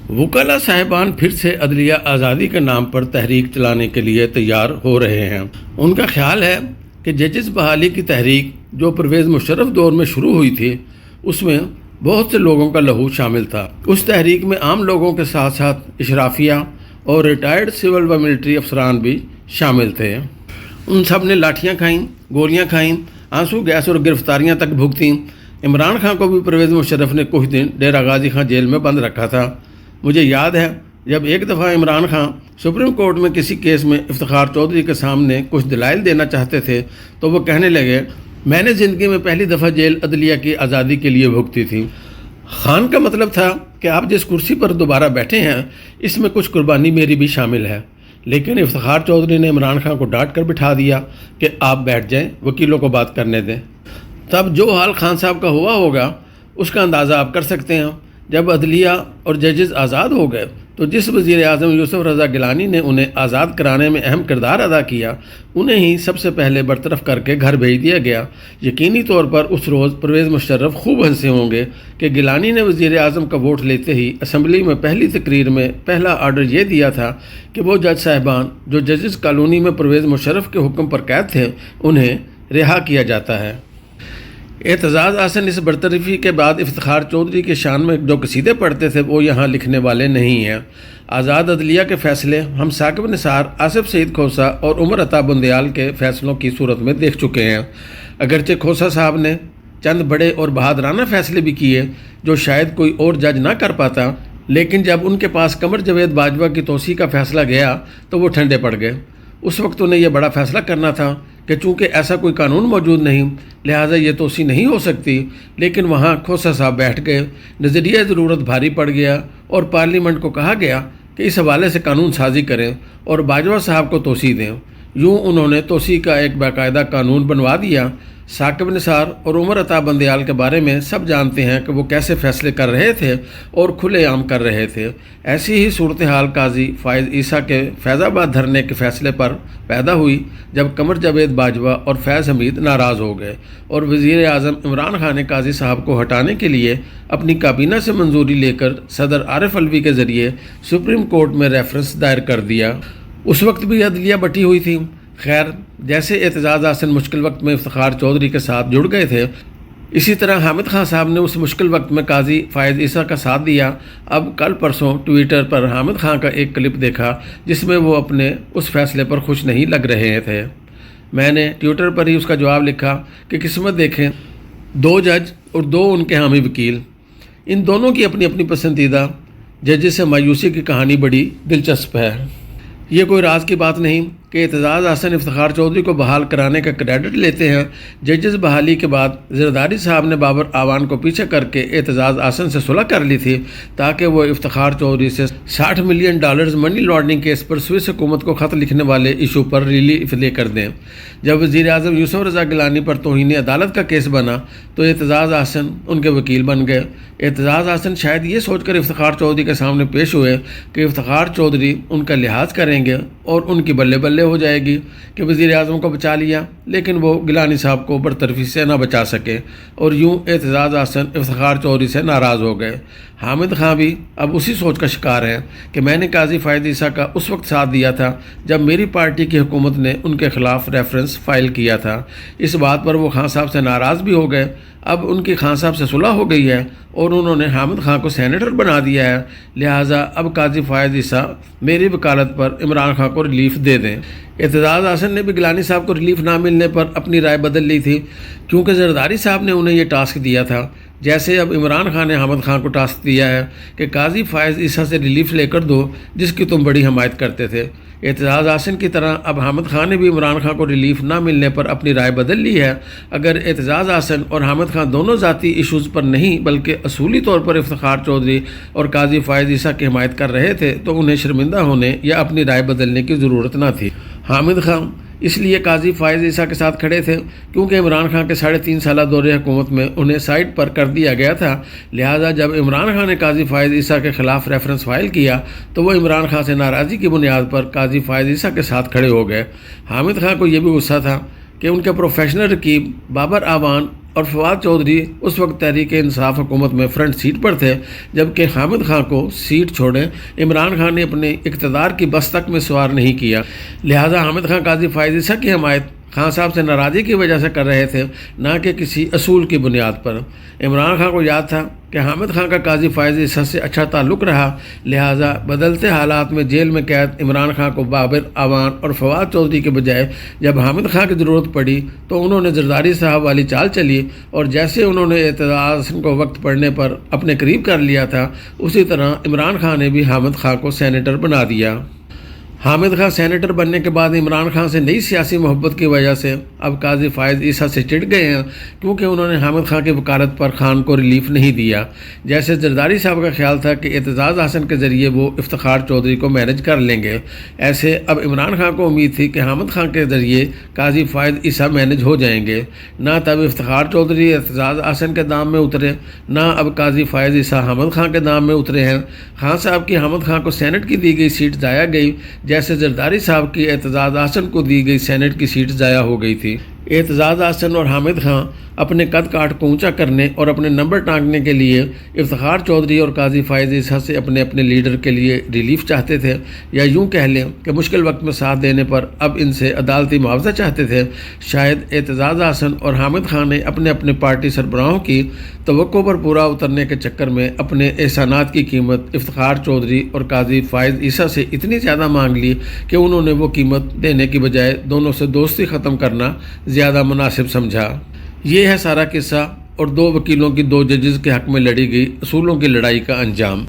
وکلاء صاحبان پھر سے عدلیہ آزادی کے نام پر تحریک چلانے کے لیے تیار ہو رہے ہیں۔ ان کا خیال ہے کہ ججز بحالی کی تحریک جو پرویز مشرف دور میں شروع ہوئی تھی، اس میں بہت سے لوگوں کا لہو شامل تھا۔ اس تحریک میں عام لوگوں کے ساتھ ساتھ اشرافیہ اور ریٹائرڈ سول و ملٹری افسران بھی شامل تھے۔ ان سب نے لاٹھیاں کھائیں، گولیاں کھائیں، آنسو گیس اور گرفتاریاں تک بھگتیں۔ عمران خان کو بھی پرویز مشرف نے کچھ دن ڈیرہ غازی خان جیل میں بند رکھا تھا۔ مجھے یاد ہے جب ایک دفعہ عمران خان سپریم کورٹ میں کسی کیس میں افتخار چودھری کے سامنے کچھ دلائل دینا چاہتے تھے تو وہ کہنے لگے، میں نے زندگی میں پہلی دفعہ جیل عدلیہ کی آزادی کے لیے بھگتی تھی۔ خان کا مطلب تھا کہ آپ جس کرسی پر دوبارہ بیٹھے ہیں اس میں کچھ قربانی میری بھی شامل ہے، لیکن افتخار چودھری نے عمران خان کو ڈانٹ کر بٹھا دیا کہ آپ بیٹھ جائیں، وکیلوں کو بات کرنے دیں۔ تب جو حال خان صاحب کا ہوا ہوگا اس کا اندازہ آپ کر سکتے ہیں۔ جب عدلیہ اور ججز آزاد ہو گئے تو جس وزیر اعظم یوسف رضا گیلانی نے انہیں آزاد کرانے میں اہم کردار ادا کیا، انہیں ہی سب سے پہلے برطرف کر کے گھر بھیج دیا گیا۔ یقینی طور پر اس روز پرویز مشرف خوب ہنسے ہوں گے کہ گیلانی نے وزیر اعظم کا ووٹ لیتے ہی اسمبلی میں پہلی تقریر میں پہلا آرڈر یہ دیا تھا کہ وہ جج صاحبان جو ججز کالونی میں پرویز مشرف کے حکم پر قید تھے انہیں رہا کیا جاتا ہے۔ اعتزاز احسن اس برطرفی کے بعد افتخار چودھری کے شان میں جو قصیدے پڑھتے تھے وہ یہاں لکھنے والے نہیں ہیں۔ آزاد عدلیہ کے فیصلے ہم ثاقب نثار، آصف سعید کھوسہ اور عمر عطا بندیال کے فیصلوں کی صورت میں دیکھ چکے ہیں۔ اگرچہ کھوسہ صاحب نے چند بڑے اور بہادرانہ فیصلے بھی کیے جو شاید کوئی اور جج نہ کر پاتا، لیکن جب ان کے پاس قمر جاوید باجوہ کی توسیع کا فیصلہ گیا تو وہ ٹھنڈے پڑ گئے۔ اس وقت انہیں یہ بڑا فیصلہ کرنا تھا کہ چونکہ ایسا کوئی قانون موجود نہیں لہٰذا یہ توسیع نہیں ہو سکتی، لیکن وہاں کھوسہ صاحب بیٹھ گئے، نظریہ ضرورت بھاری پڑ گیا اور پارلیمنٹ کو کہا گیا کہ اس حوالے سے قانون سازی کریں اور باجوہ صاحب کو توسیع دیں۔ یوں انہوں نے توسیع کا ایک باقاعدہ قانون بنوا دیا۔ ثاقب نثار اور عمر عطا بندیال کے بارے میں سب جانتے ہیں کہ وہ کیسے فیصلے کر رہے تھے اور کھلے عام کر رہے تھے۔ ایسی ہی صورتحال قاضی فائز عیسیٰ کے فیض آباد دھرنے کے فیصلے پر پیدا ہوئی جب قمر جاوید باجوہ اور فیض حمید ناراض ہو گئے اور وزیر اعظم عمران خان نے قاضی صاحب کو ہٹانے کے لیے اپنی کابینہ سے منظوری لے کر صدر عارف علوی کے ذریعے سپریم کورٹ میں ریفرنس دائر کر دیا۔ اس وقت بھی عدلیہ بٹی ہوئی تھی۔ خیر، جیسے اعتزاز احسن مشکل وقت میں افتخار چودھری کے ساتھ جڑ گئے تھے، اسی طرح حامد خان صاحب نے اس مشکل وقت میں قاضی فائز عیسیٰ کا ساتھ دیا۔ اب کل پرسوں ٹویٹر پر حامد خان کا ایک کلپ دیکھا جس میں وہ اپنے اس فیصلے پر خوش نہیں لگ رہے تھے۔ میں نے ٹویٹر پر ہی اس کا جواب لکھا کہ قسمت دیکھیں، 2 جج اور 2 ان کے حامی وکیل، ان دونوں کی اپنی اپنی پسندیدہ ججز سے مایوسی کی کہانی بڑی دلچسپ ہے۔ یہ کوئی راز کی بات نہیں کہ اعتزاز احسن افتخار چودھری کو بحال کرانے کا کریڈٹ لیتے ہیں۔ ججز بحالی کے بعد زرداری صاحب نے بابر اعوان کو پیچھے کر کے اعتزاز احسن سے صلح کر لی تھی تاکہ وہ افتخار چودھری سے $60 ملین منی لانڈرنگ کیس پر سوئس حکومت کو خط لکھنے والے ایشو پر ریلیف لے کر دیں۔ جب وزیر اعظم یوسف رضا گیلانی پر توہین عدالت کا کیس بنا تو اعتزاز احسن ان کے وکیل بن گئے۔ اعتزاز احسن شاید یہ سوچ کر افتخار چودھری کے سامنے پیش ہوئے کہ افتخار چودھری ان کا لحاظ کریں گے اور ان کی بلے بلے ہو جائے گی کہ وزیر اعظم کو بچا لیا، لیکن وہ گیلانی صاحب کو برطرفی سے نہ بچا سکے اور یوں اعتزاز احسن افتخار چودھری سے ناراض ہو گئے۔ حامد خان بھی اب اسی سوچ کا شکار ہے کہ میں نے قاضی فائز عیسیٰ کا اس وقت ساتھ دیا تھا جب میری پارٹی کی حکومت نے ان کے خلاف ریفرنس فائل کیا تھا۔ اس بات پر وہ خان صاحب سے ناراض بھی ہو گئے۔ اب ان کی خان صاحب سے صلح ہو گئی ہے اور انہوں نے حامد خان کو سینیٹر بنا دیا ہے، لہٰذا اب قاضی فائز عیسیٰ میری وکالت پر عمران خان کو ریلیف دے دیں۔ اعتزاز احسن نے بھی گیلانی صاحب کو ریلیف نہ ملنے پر اپنی رائے بدل لی تھی کیونکہ زرداری صاحب نے انہیں یہ ٹاسک دیا تھا، جیسے اب عمران خان نے حامد خان کو ٹاسک دیا ہے کہ قاضی فائز عیسیٰ سے ریلیف لے کر دو جس کی تم بڑی حمایت کرتے تھے۔ اعتزاز احسن کی طرح اب حامد خان نے بھی عمران خان کو ریلیف نہ ملنے پر اپنی رائے بدل لی ہے۔ اگر اعتزاز احسن اور حامد خان دونوں ذاتی ایشوز پر نہیں بلکہ اصولی طور پر افتخار چودھری اور قاضی فائز عیسیٰ کی حمایت کر رہے تھے تو انہیں شرمندہ ہونے یا اپنی رائے بدلنے کی ضرورت نہ تھی۔ حامد خان اس لیے قاضی فائز عیسیٰ کے ساتھ کھڑے تھے کیونکہ عمران خان کے 3.5 سالہ دور حکومت میں انہیں سائڈ پر کر دیا گیا تھا، لہٰذا جب عمران خان نے قاضی فائز عیسیٰ کے خلاف ریفرنس فائل کیا تو وہ عمران خان سے ناراضی کی بنیاد پر قاضی فائز عیسیٰ کے ساتھ کھڑے ہو گئے۔ حامد خان کو یہ بھی غصہ تھا کہ ان کے پروفیشنل رقیب بابر اعوان اور فواد چودھری اس وقت تحریک انصاف حکومت میں فرنٹ سیٹ پر تھے، جبکہ حامد خان کو سیٹ چھوڑے عمران خان نے اپنے اقتدار کی بس تک میں سوار نہیں کیا، لہٰذا حامد خان قاضی فائز عیسیٰ کی حمایت خان صاحب سے ناراضی کی وجہ سے کر رہے تھے، نہ کہ کسی اصول کی بنیاد پر۔ عمران خان کو یاد تھا کہ حامد خان کا قاضی فائز عیسیٰ سے اچھا تعلق رہا، لہٰذا بدلتے حالات میں جیل میں قید عمران خان کو بابر اعوان اور فواد چودھری کے بجائے جب حامد خان کی ضرورت پڑی تو انہوں نے زرداری صاحب والی چال چلی، اور جیسے انہوں نے اعتزاز حسن کو وقت پڑنے پر اپنے قریب کر لیا تھا، اسی طرح عمران خان نے بھی حامد خان کو سینیٹر بنا دیا۔ حامد خان سینیٹر بننے کے بعد عمران خان سے نئی سیاسی محبت کی وجہ سے اب قاضی فائز عیسیٰ سے چڑ گئے ہیں، کیونکہ انہوں نے حامد خان کی وکالت پر خان کو ریلیف نہیں دیا۔ جیسے زرداری صاحب کا خیال تھا کہ اعتزاز حسن کے ذریعے وہ افتخار چودھری کو مینج کر لیں گے، ایسے اب عمران خان کو امید تھی کہ حامد خان کے ذریعے قاضی فائز عیسیٰ مینج ہو جائیں گے۔ نہ تب افتخار چودھری اعتزاز حسن کے دام میں اترے، نہ اب قاضی فائز عیسیٰ حامد خان کے دام میں اترے ہیں۔ خان صاحب کی حامد خان کو سینٹ کی دی گئی سیٹ ضائع گئی، جیسے زرداری صاحب کی اعتزاز حسن کو دی گئی سینٹ کی سیٹ ضائع ہو گئی تھی۔ اعتزاز حسن اور حامد خان اپنے قد کاٹ کو اونچا کرنے اور اپنے نمبر ٹانکنے کے لیے افتخار چودھری اور قاضی فائز عیسیٰ سے اپنے اپنے لیڈر کے لیے ریلیف چاہتے تھے، یا یوں کہہ لیں کہ مشکل وقت میں ساتھ دینے پر اب ان سے عدالتی معاوضہ چاہتے تھے۔ شاید اعتزاز حسن اور حامد خان نے اپنے اپنے پارٹی سربراہوں کی توقع پر پورا اترنے کے چکر میں اپنے احسانات کی قیمت افتخار چودھری اور قاضی فائز عیسیٰ سے اتنی زیادہ مانگ لی کہ انہوں نے وہ قیمت دینے کی بجائے دونوں سے دوستی ختم کرنا زیادہ مناسب سمجھا۔ یہ ہے سارا قصہ اور دو وکیلوں کی دو ججز کے حق میں لڑی گئی اصولوں کی لڑائی کا انجام۔